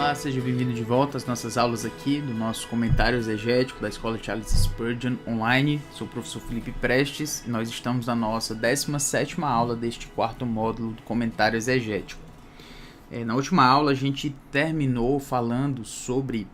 Olá, seja bem-vindo de volta às nossas aulas aqui do nosso comentário exegético da Escola Charles Spurgeon online. Sou o professor Felipe Prestes e nós estamos na nossa 17ª aula deste quarto módulo do comentário exegético. Na última aula a gente terminou falando sobre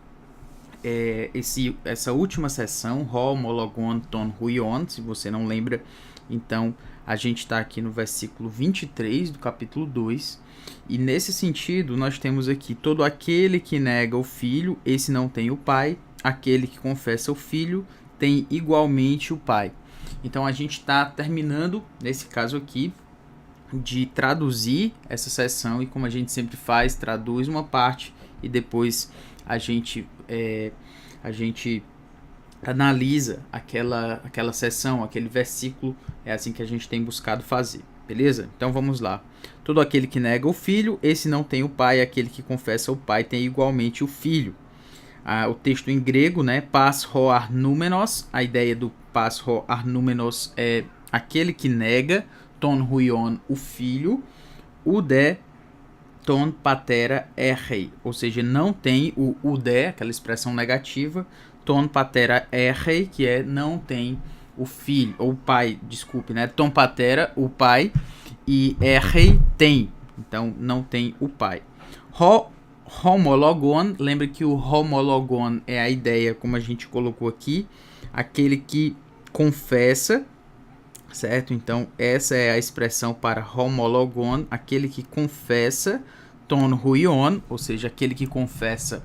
essa última sessão, Ho, Homologon, Ton, Huion. Se você não lembra, então a gente está aqui no versículo 23 do capítulo 2. E nesse sentido, nós temos aqui todo aquele que nega o filho, esse não tem o pai. Aquele que confessa o filho tem igualmente o pai. Então a gente está terminando, nesse caso aqui, de traduzir essa seção. E como a gente sempre faz, traduz uma parte e depois a gente analisa aquela seção, aquele versículo. É assim que a gente tem buscado fazer. Beleza? Então vamos lá. Todo aquele que nega o filho, esse não tem o pai. Aquele que confessa o pai tem igualmente o filho. O texto em grego, né? Pas ho arnúmenos. A ideia do pas ho arnúmenos é aquele que nega. Ton huion, o filho. O de ton patera errei. Ou seja, não tem o de, aquela expressão negativa. Ton patera errei, que é não tem o filho, ou o pai, desculpe, né? Tom patera, o pai, e errei, tem. Então, não tem o pai. Homologon, lembra que o homologon é a ideia, como a gente colocou aqui, aquele que confessa, certo? Então, essa é a expressão para homologon, aquele que confessa, ton huion, ou seja, aquele que confessa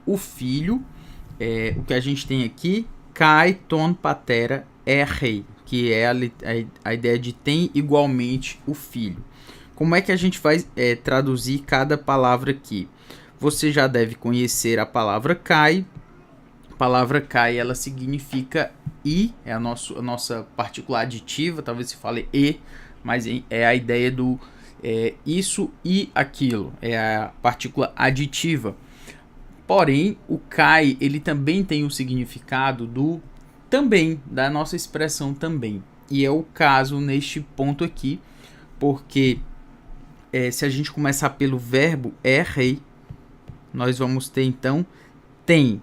o filho. O que a gente tem aqui, kai ton patera errei, que é a ideia de tem igualmente o filho. Como é que a gente vai traduzir cada palavra aqui? Você já deve conhecer a palavra kai. A palavra kai, ela significa i, é a nossa partícula aditiva, talvez se fale e, mas é a ideia do isso e aquilo, é a partícula aditiva. Porém, o kai, ele também tem o significado do também, da nossa expressão também. E é o caso neste ponto aqui, porque se a gente começar pelo verbo errei, nós vamos ter então tem.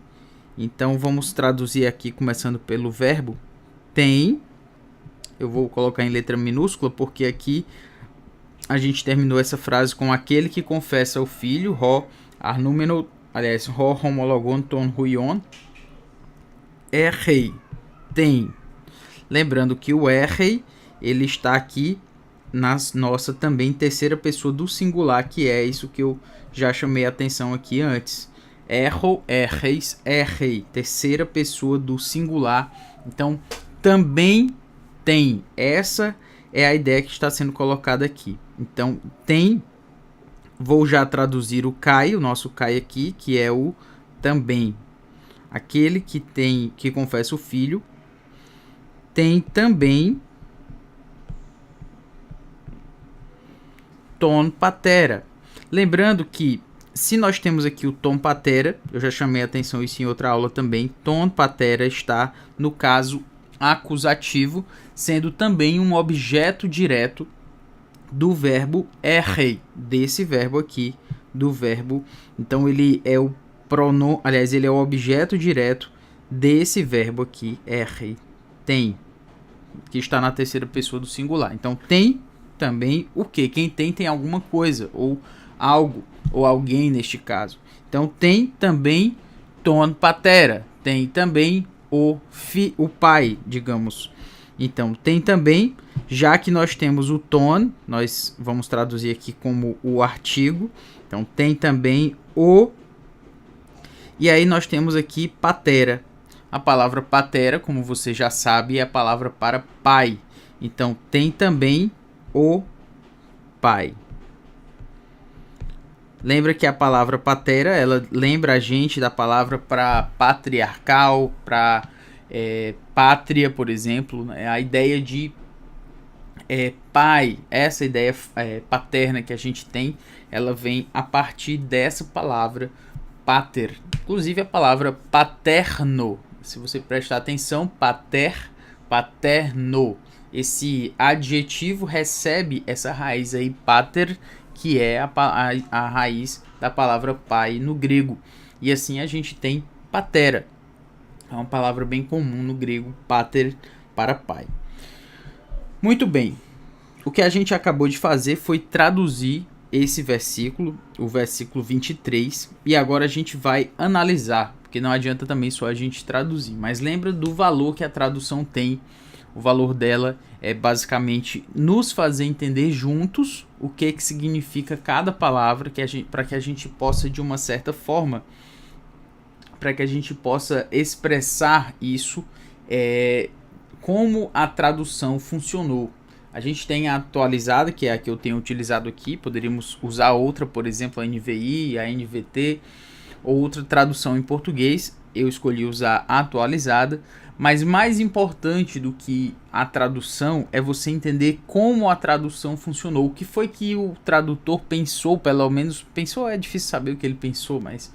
Então vamos traduzir aqui começando pelo verbo tem. Eu vou colocar em letra minúscula porque aqui a gente terminou essa frase com aquele que confessa o filho, ho arnúmeno, aliás, ho homologon ton huion, errei, tem. Lembrando que o errei, ele está aqui na nossa também terceira pessoa do singular, que é isso que eu já chamei a atenção aqui antes. Erro, erreis, errei, terceira pessoa do singular. Então, também tem. Essa é a ideia que está sendo colocada aqui. Então, tem. Vou já traduzir o kai, o nosso kai aqui, que é o também. Aquele que confessa o filho tem também ton patera. Lembrando que se nós temos aqui o tom patera, eu já chamei a atenção isso em outra aula também, ton patera está no caso acusativo, sendo também um objeto direto do verbo errei, desse verbo aqui, do verbo. Então ele é o pronome, aliás, ele é o objeto direto desse verbo aqui, errei, tem, que está na terceira pessoa do singular. Então tem também o que? Quem tem alguma coisa, ou algo, ou alguém neste caso. Então tem também ton patera, tem também o pai, digamos. Então tem também, já que nós temos o ton, nós vamos traduzir aqui como o artigo. Então tem também o, e aí nós temos aqui patera. A palavra patera, como você já sabe, é a palavra para pai. Então tem também o pai. Lembra que a palavra patera, ela lembra a gente da palavra para patriarcal, para pátria, por exemplo. A ideia de pai, essa ideia paterna que a gente tem, ela vem a partir dessa palavra pater. Inclusive a palavra paterno, se você prestar atenção, paterno. Esse adjetivo recebe essa raiz aí, pater, que é a raiz da palavra pai no grego. E assim a gente tem patera. É uma palavra bem comum no grego, pater, para pai. Muito bem. O que a gente acabou de fazer foi traduzir esse versículo, o versículo 23, e agora a gente vai analisar, porque não adianta também só a gente traduzir, mas lembra do valor que a tradução tem. O valor dela é basicamente nos fazer entender juntos o que significa cada palavra, para que a gente possa, de uma certa forma, para que a gente possa expressar isso, como a tradução funcionou. A gente tem a atualizada, que é a que eu tenho utilizado aqui. Poderíamos usar outra, por exemplo, a NVI, a NVT, ou outra tradução em português. Eu escolhi usar a atualizada. Mas mais importante do que a tradução é você entender como a tradução funcionou. O que foi que o tradutor pensou, pelo menos pensou, é difícil saber o que ele pensou, mas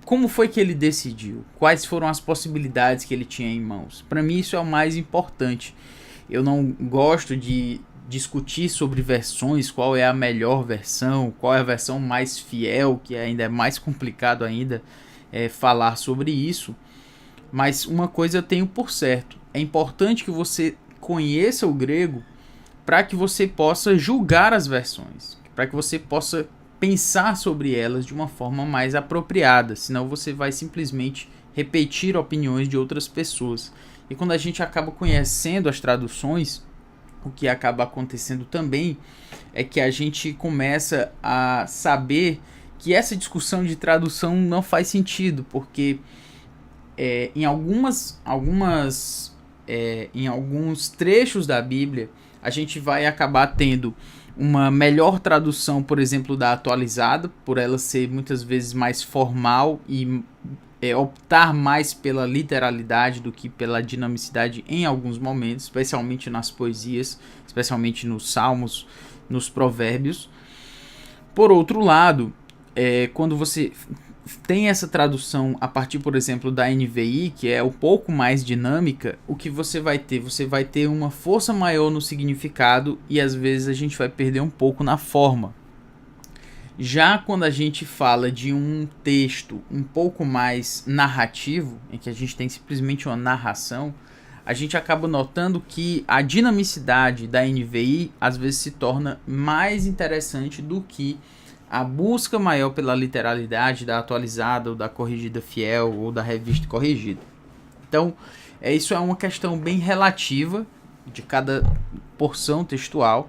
como foi que ele decidiu? Quais foram as possibilidades que ele tinha em mãos? Para mim isso é o mais importante. Eu não gosto de discutir sobre versões, qual é a melhor versão, qual é a versão mais fiel, que ainda é mais complicado ainda falar sobre isso. Mas uma coisa eu tenho por certo, é importante que você conheça o grego para que você possa julgar as versões, para que você possa pensar sobre elas de uma forma mais apropriada, senão você vai simplesmente repetir opiniões de outras pessoas. E quando a gente acaba conhecendo as traduções, o que acaba acontecendo também é que a gente começa a saber que essa discussão de tradução não faz sentido, porque em alguns trechos da Bíblia a gente vai acabar tendo uma melhor tradução, por exemplo, da atualizada, por ela ser muitas vezes mais formal e optar mais pela literalidade do que pela dinamicidade em alguns momentos, especialmente nas poesias, especialmente nos salmos, nos provérbios. Por outro lado, quando você tem essa tradução a partir, por exemplo, da NVI, que é um pouco mais dinâmica, o que você vai ter? Você vai ter uma força maior no significado e às vezes a gente vai perder um pouco na forma. Já quando a gente fala de um texto um pouco mais narrativo, em que a gente tem simplesmente uma narração, a gente acaba notando que a dinamicidade da NVI às vezes se torna mais interessante do que a busca maior pela literalidade da atualizada, ou da corrigida fiel, ou da revista corrigida. Então, isso é uma questão bem relativa de cada porção textual,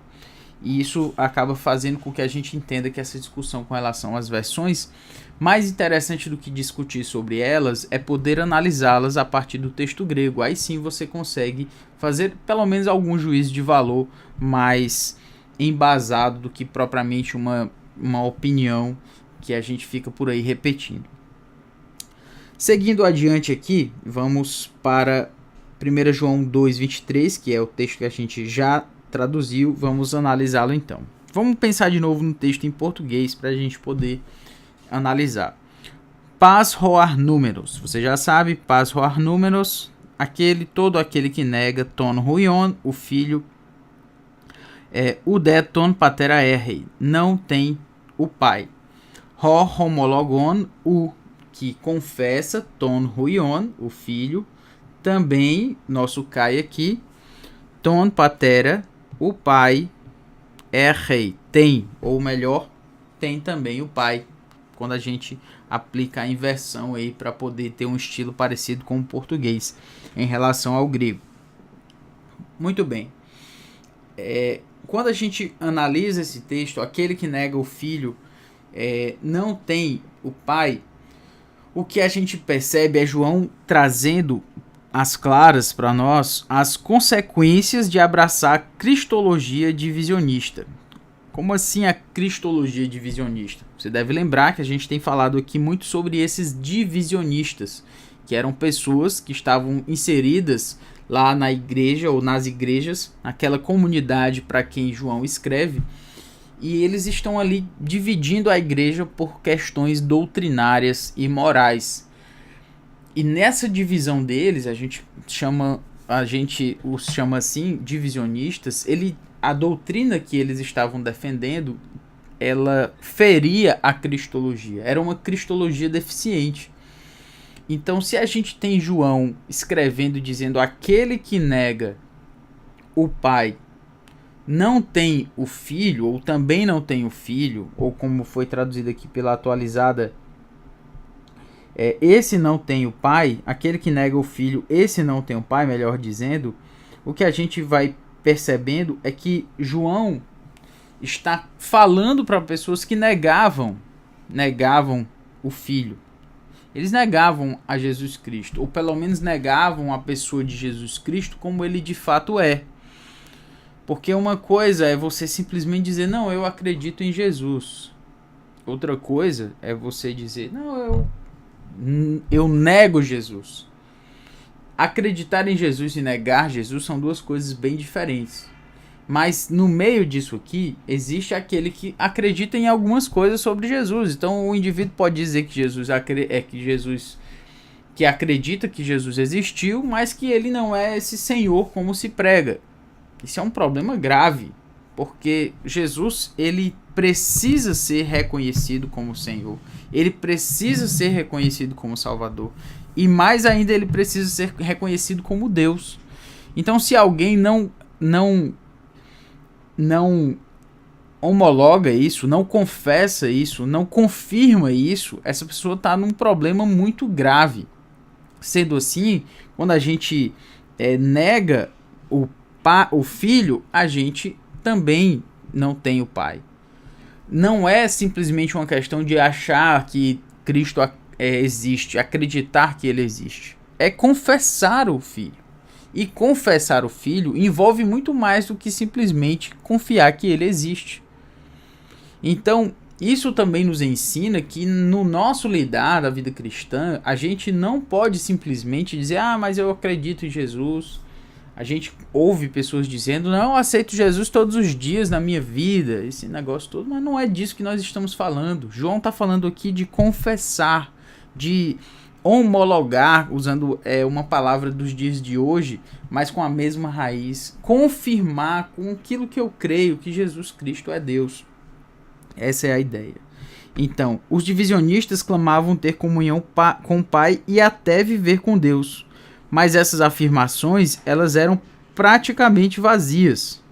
e isso acaba fazendo com que a gente entenda que essa discussão com relação às versões, mais interessante do que discutir sobre elas, é poder analisá-las a partir do texto grego. Aí sim você consegue fazer pelo menos algum juízo de valor mais embasado do que propriamente uma opinião que a gente fica por aí repetindo. Seguindo adiante aqui, vamos para 1 João 2,23, que é o texto que a gente já traduziu. Vamos analisá-lo então. Vamos pensar de novo no texto em português para a gente poder analisar. Paz roar números. Você já sabe, paz roar números. Todo aquele que nega ton huion, o filho, o de ton patera errei, não tem o pai. Homologon, o que confessa, ton huion, o filho, também, nosso Kai aqui, ton patera, o pai, errei, tem, ou melhor, tem também o pai, quando a gente aplica a inversão aí para poder ter um estilo parecido com o português em relação ao grego. Muito bem. Quando a gente analisa esse texto, aquele que nega o filho não tem o pai, o que a gente percebe é João trazendo às claras para nós as consequências de abraçar a cristologia divisionista. Como assim a cristologia divisionista? Você deve lembrar que a gente tem falado aqui muito sobre esses divisionistas, que eram pessoas que estavam inseridas lá na igreja ou nas igrejas, naquela comunidade para quem João escreve, e eles estão ali dividindo a igreja por questões doutrinárias e morais. E nessa divisão deles, a gente os chama assim, divisionistas. A doutrina que eles estavam defendendo ela feria a cristologia. Era uma cristologia deficiente. Então, se a gente tem João escrevendo, dizendo aquele que nega o Pai não tem o Filho, ou também não tem o Filho, ou como foi traduzido aqui pela atualizada, esse não tem o Pai, aquele que nega o Filho, esse não tem o Pai, melhor dizendo, o que a gente vai percebendo é que João está falando para pessoas que negavam o Filho. Eles negavam a Jesus Cristo, ou pelo menos negavam a pessoa de Jesus Cristo como ele de fato é. Porque uma coisa é você simplesmente dizer, não, eu acredito em Jesus. Outra coisa é você dizer, não, eu nego Jesus. Acreditar em Jesus e negar Jesus são duas coisas bem diferentes. Mas no meio disso aqui, existe aquele que acredita em algumas coisas sobre Jesus. Então o indivíduo pode dizer que que acredita que Jesus existiu, mas que ele não é esse Senhor como se prega. Isso é um problema grave, porque Jesus, ele precisa ser reconhecido como Senhor. Ele precisa ser reconhecido como Salvador. E mais ainda, ele precisa ser reconhecido como Deus. Então, se alguém não homologa isso, não confessa isso, não confirma isso, essa pessoa está num problema muito grave. Sendo assim, quando a gente nega o Filho, a gente também não tem o Pai. Não é simplesmente uma questão de achar que Cristo existe, acreditar que ele existe. É confessar o Filho. E confessar o Filho envolve muito mais do que simplesmente confiar que ele existe. Então, isso também nos ensina que no nosso lidar da vida cristã, a gente não pode simplesmente dizer, mas eu acredito em Jesus. A gente ouve pessoas dizendo, não, eu aceito Jesus todos os dias na minha vida, esse negócio todo, mas não é disso que nós estamos falando. João está falando aqui de confessar, de homologar, usando uma palavra dos dias de hoje, mas com a mesma raiz, confirmar com aquilo que eu creio, que Jesus Cristo é Deus. Essa é a ideia. Então, os divisionistas clamavam ter comunhão com o Pai e até viver com Deus. Mas essas afirmações, elas eram praticamente vazias,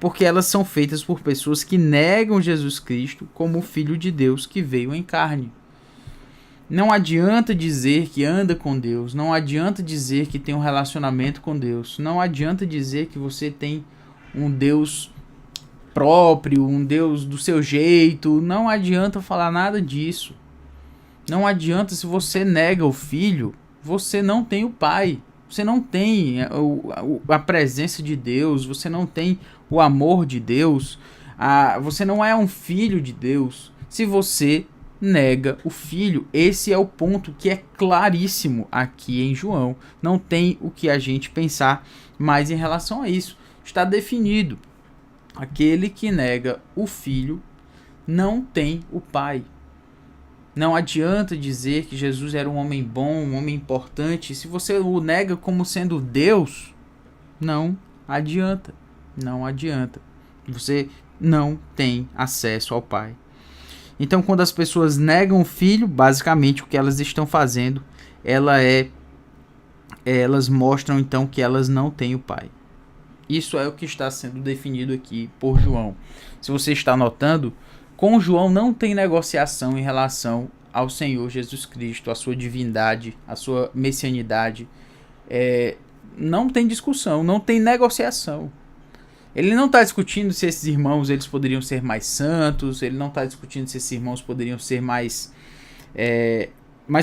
porque elas são feitas por pessoas que negam Jesus Cristo como o Filho de Deus que veio em carne. Não adianta dizer que anda com Deus, não adianta dizer que tem um relacionamento com Deus, não adianta dizer que você tem um Deus próprio, um Deus do seu jeito, não adianta falar nada disso. Não adianta, se você nega o Filho, você não tem o Pai, você não tem a presença de Deus, você não tem o amor de Deus, você não é um filho de Deus. Se você nega o Filho, esse é o ponto que é claríssimo aqui em João. Não tem o que a gente pensar mais em relação a isso. Está definido. Aquele que nega o Filho não tem o Pai. Não adianta dizer que Jesus era um homem bom, um homem importante. Se você o nega como sendo Deus, não adianta. Não adianta. Você não tem acesso ao Pai. Então, quando as pessoas negam o Filho, basicamente o que elas estão fazendo, elas mostram então que elas não têm o Pai. Isso é o que está sendo definido aqui por João. Se você está notando, com João não tem negociação em relação ao Senhor Jesus Cristo, a sua divindade, a sua messianidade. Não tem discussão, não tem negociação. Ele não está discutindo se esses irmãos eles poderiam ser mais santos, ele não está discutindo se esses irmãos poderiam ser mais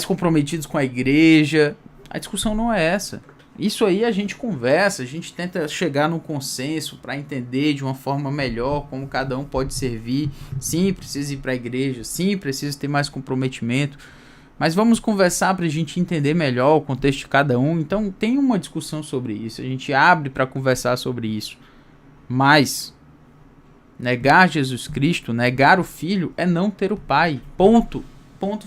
comprometidos com a igreja. A discussão não é essa. Isso aí a gente conversa, a gente tenta chegar num consenso para entender de uma forma melhor como cada um pode servir. Sim, precisa ir para a igreja, sim, precisa ter mais comprometimento, mas vamos conversar para a gente entender melhor o contexto de cada um. Então tem uma discussão sobre isso, a gente abre para conversar sobre isso. Mas negar Jesus Cristo, negar o Filho, é não ter o Pai. Ponto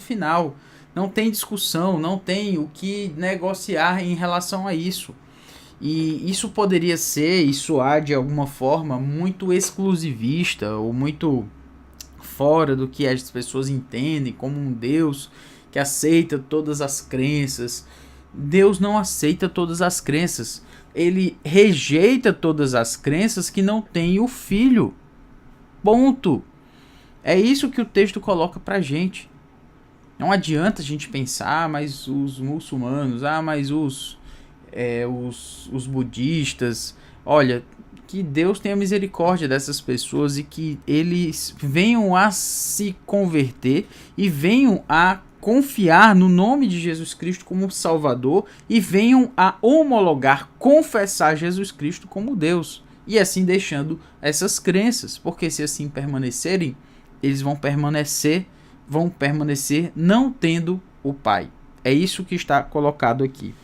final. Não tem discussão, não tem o que negociar em relação a isso. E isso poderia ser e soar de alguma forma muito exclusivista ou muito fora do que as pessoas entendem como um Deus que aceita todas as crenças. Deus não aceita todas as crenças. Ele rejeita todas as crenças que não têm o Filho. Ponto. É isso que o texto coloca pra gente. Não adianta a gente pensar, mas os muçulmanos, mas os budistas, olha, que Deus tenha misericórdia dessas pessoas e que eles venham a se converter e venham a confiar no nome de Jesus Cristo como Salvador e venham a homologar, confessar Jesus Cristo como Deus. E assim deixando essas crenças, porque se assim permanecerem, eles vão permanecer não tendo o Pai. É isso que está colocado aqui.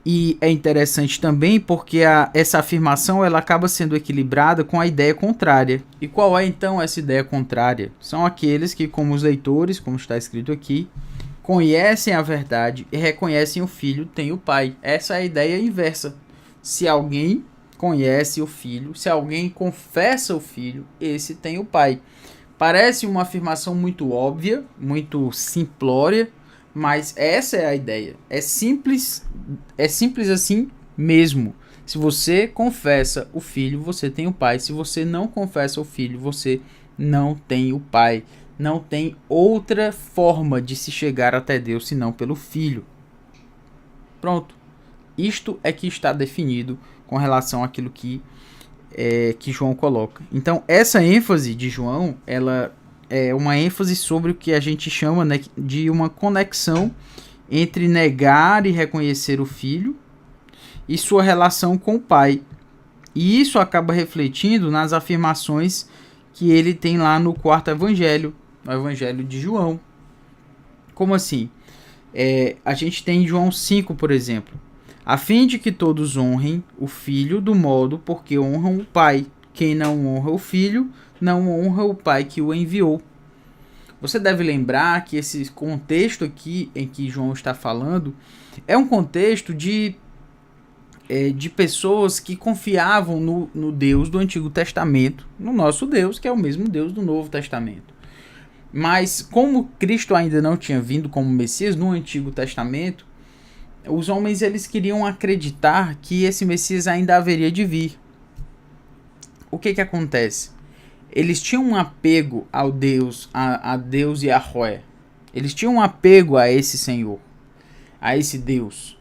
E é interessante também porque essa afirmação ela acaba sendo equilibrada com a ideia contrária. E qual é então essa ideia contrária? São aqueles que, como os leitores, como está escrito aqui, conhecem a verdade e reconhecem o Filho tem o Pai. Essa é a ideia inversa. Se alguém conhece o Filho, se alguém confessa o Filho, esse tem o Pai. Parece uma afirmação muito óbvia, muito simplória, mas essa é a ideia. É simples assim mesmo. Se você confessa o Filho, você tem o Pai. Se você não confessa o Filho, você não tem o Pai. Não tem outra forma de se chegar até Deus senão pelo Filho. Pronto. Isto é que está definido com relação àquilo que João coloca. Então, essa ênfase de João, ela é uma ênfase sobre o que a gente chama, né, de uma conexão entre negar e reconhecer o Filho e sua relação com o Pai. E isso acaba refletindo nas afirmações que ele tem lá no quarto evangelho, no evangelho de João. Como assim? A gente tem em João 5, por exemplo. A fim de que todos honrem o Filho do modo porque honram o Pai. Quem não honra o Filho, não honra o Pai que o enviou. Você deve lembrar que esse contexto aqui em que João está falando é um contexto de pessoas que confiavam no Deus do Antigo Testamento, no nosso Deus, que é o mesmo Deus do Novo Testamento. Mas como Cristo ainda não tinha vindo como Messias no Antigo Testamento, os homens eles queriam acreditar que esse Messias ainda haveria de vir. O que acontece? Eles tinham um apego ao Deus, a Deus Yahweh. Eles tinham um apego a esse Senhor, a esse Deus.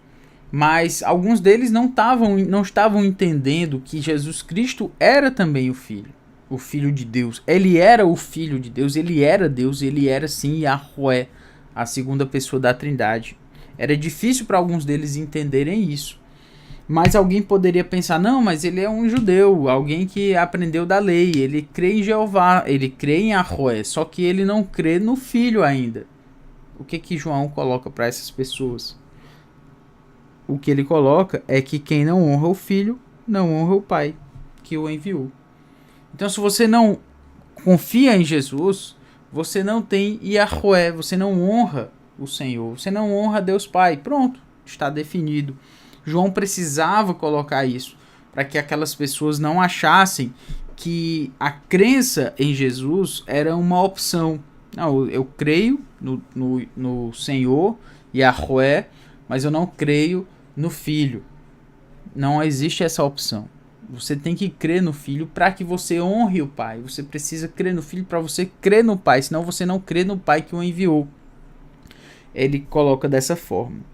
Mas alguns deles não estavam entendendo que Jesus Cristo era também o Filho de Deus. Ele era o Filho de Deus, ele era Deus, ele era sim Yahweh, a segunda pessoa da Trindade. Era difícil para alguns deles entenderem isso. Mas alguém poderia pensar, não, mas ele é um judeu, alguém que aprendeu da lei, ele crê em Jeová, ele crê em Yahweh, só que ele não crê no Filho ainda. O que João coloca para essas pessoas? O que ele coloca é que quem não honra o Filho, não honra o Pai que o enviou. Então, se você não confia em Jesus, você não tem Yahweh, você não honra o Senhor, você não honra Deus Pai. Pronto, está definido. João precisava colocar isso para que aquelas pessoas não achassem que a crença em Jesus era uma opção. Não, eu creio no Senhor, Yahweh, mas eu não creio no Filho. Não existe essa opção. Você tem que crer no Filho para que você honre o Pai. Você precisa crer no Filho para você crer no Pai, senão você não crê no Pai que o enviou. Ele coloca dessa forma.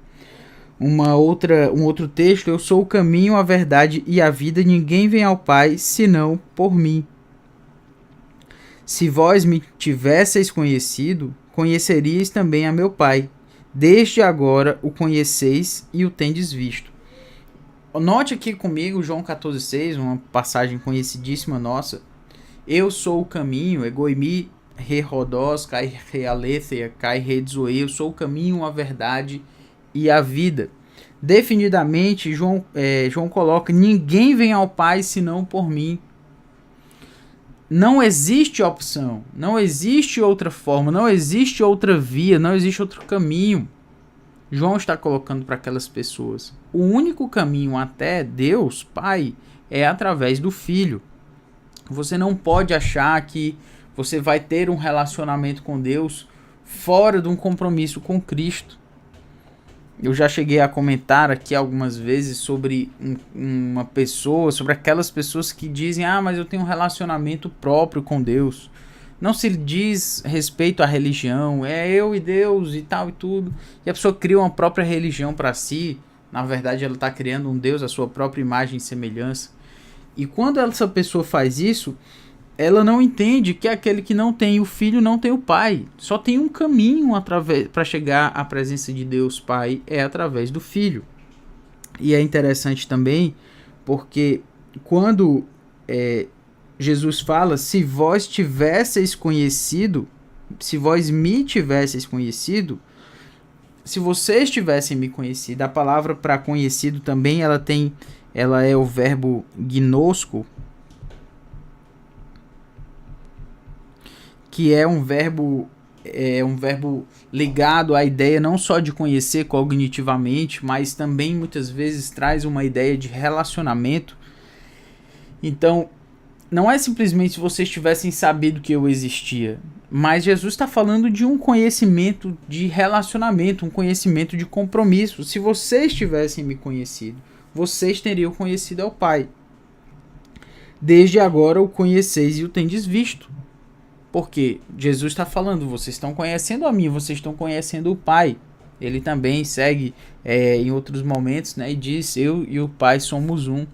Um outro texto: eu sou o caminho, a verdade e a vida, ninguém vem ao Pai senão por mim. Se vós me tivesseis conhecido, conheceríeis também a meu Pai. Desde agora o conheceis e o tendes visto. Note aqui comigo João 14,6, uma passagem conhecidíssima nossa. Eu sou o caminho, egoimi re-rodós, kai re-aletheia, kai re-dzoe. Eu sou o caminho, a verdade e a vida. Definidamente, João coloca: ninguém vem ao Pai senão por mim. Não existe opção, não existe outra forma, não existe outra via, não existe outro caminho. João está colocando para aquelas pessoas: o único caminho até Deus Pai é através do Filho. Você não pode achar que Você vai ter um relacionamento com Deus fora de um compromisso com Cristo. Eu já cheguei a comentar aqui algumas vezes sobre uma pessoa, sobre aquelas pessoas que dizem: ah, mas eu tenho um relacionamento próprio com Deus. Não se diz respeito à religião, é eu e Deus e tal e tudo. E a pessoa cria uma própria religião para si. Na verdade, ela está criando um Deus à sua própria imagem e semelhança. E quando essa pessoa faz isso, ela não entende que aquele que não tem o filho não tem o pai. Só tem um caminho para chegar à presença de Deus Pai, é através do filho. E é interessante também porque quando Jesus fala: se vós tivesseis conhecido, se vós me tivesseis conhecido, se vocês tivessem me conhecido, a palavra para conhecido também ela é o verbo gnosco, que é um verbo ligado à ideia não só de conhecer cognitivamente, mas também muitas vezes traz uma ideia de relacionamento. Então, não é simplesmente se vocês tivessem sabido que eu existia, mas Jesus está falando de um conhecimento de relacionamento, um conhecimento de compromisso. Se vocês tivessem me conhecido, vocês teriam conhecido ao Pai. Desde agora o conheceis e o tendes visto. Porque Jesus está falando: vocês estão conhecendo a mim, vocês estão conhecendo o Pai. Ele também segue em outros momentos, né, e diz: eu e o Pai somos um.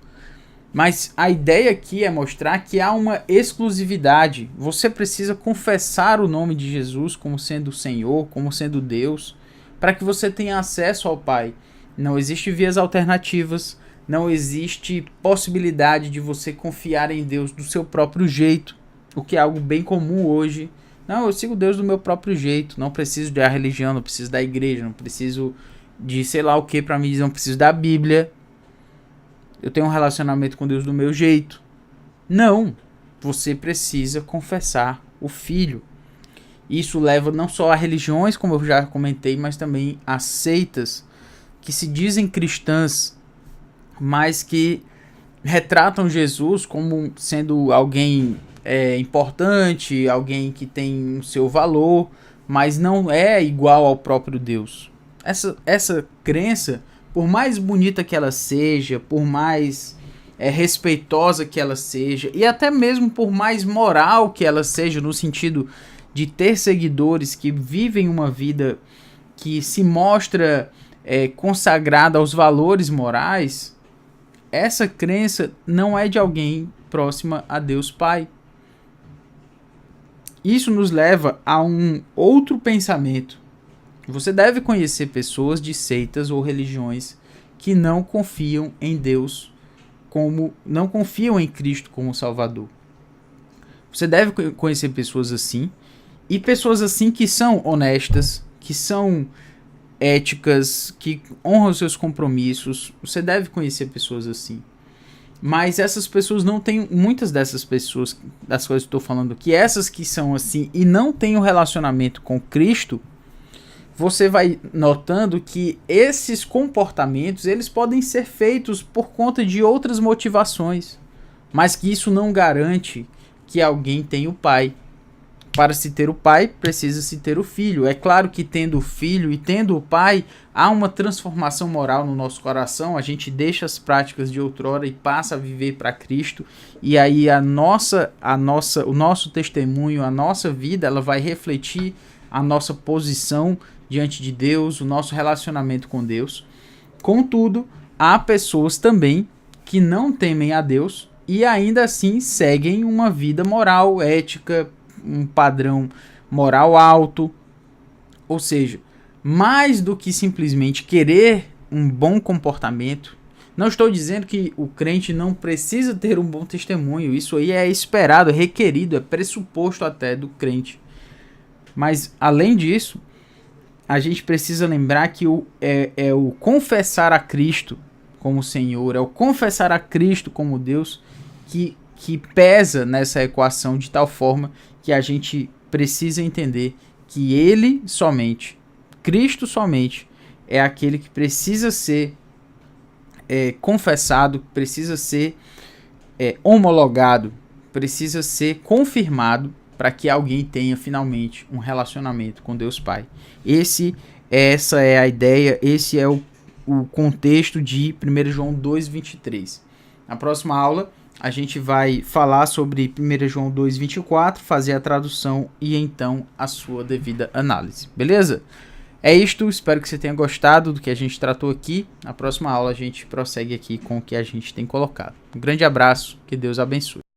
Mas a ideia aqui é mostrar que há uma exclusividade. Você precisa confessar o nome de Jesus como sendo o Senhor, como sendo Deus, para que você tenha acesso ao Pai. Não existe vias alternativas, não existe possibilidade de você confiar em Deus do seu próprio jeito, o que é algo bem comum hoje. Não, eu sigo Deus do meu próprio jeito, não preciso da religião, não preciso da igreja, não preciso de sei lá o que para me dizer, não preciso da Bíblia. Eu tenho um relacionamento com Deus do meu jeito. Não, você precisa confessar o Filho. Isso leva não só a religiões, como eu já comentei, mas também a seitas que se dizem cristãs, mas que retratam Jesus como sendo alguém importante, alguém que tem o seu valor, mas não é igual ao próprio Deus. Essa crença, por mais bonita que ela seja, por mais respeitosa que ela seja, e até mesmo por mais moral que ela seja, no sentido de ter seguidores que vivem uma vida que se mostra consagrada aos valores morais, essa crença não é de alguém próxima a Deus Pai. Isso nos leva a um outro pensamento. Você deve conhecer pessoas de seitas ou religiões que não confiam em Deus, não confiam em Cristo como Salvador. Você deve conhecer pessoas assim, e pessoas assim que são honestas, que são éticas, que honram seus compromissos. Você deve conhecer pessoas assim. Mas essas pessoas não têm, muitas dessas pessoas, das coisas que estou falando aqui, essas que são assim e não têm um relacionamento com Cristo, você vai notando que esses comportamentos, eles podem ser feitos por conta de outras motivações, mas que isso não garante que alguém tenha o Pai. Para se ter o Pai, precisa-se ter o Filho. É claro que tendo o Filho e tendo o Pai, há uma transformação moral no nosso coração. A gente deixa as práticas de outrora e passa a viver para Cristo. E aí o nosso testemunho, a nossa vida, ela vai refletir a nossa posição diante de Deus, o nosso relacionamento com Deus. Contudo, há pessoas também que não temem a Deus e ainda assim seguem uma vida moral, ética, um padrão moral alto. Ou seja, mais do que simplesmente querer um bom comportamento, não estou dizendo que o crente não precisa ter um bom testemunho, isso aí é esperado, é requerido, é pressuposto até do crente. Mas além disso, a gente precisa lembrar que é o confessar a Cristo como Senhor, é o confessar a Cristo como Deus que pesa nessa equação, de tal forma que a gente precisa entender que Ele somente, Cristo somente, é aquele que precisa ser confessado, precisa ser homologado, precisa ser confirmado para que alguém tenha finalmente um relacionamento com Deus Pai. Essa é a ideia, esse é o contexto de 1 João 2,23. Na próxima aula, a gente vai falar sobre 1 João 2,24, fazer a tradução e então a sua devida análise. Beleza? É isto, espero que você tenha gostado do que a gente tratou aqui. Na próxima aula a gente prossegue aqui com o que a gente tem colocado. Um grande abraço, que Deus abençoe.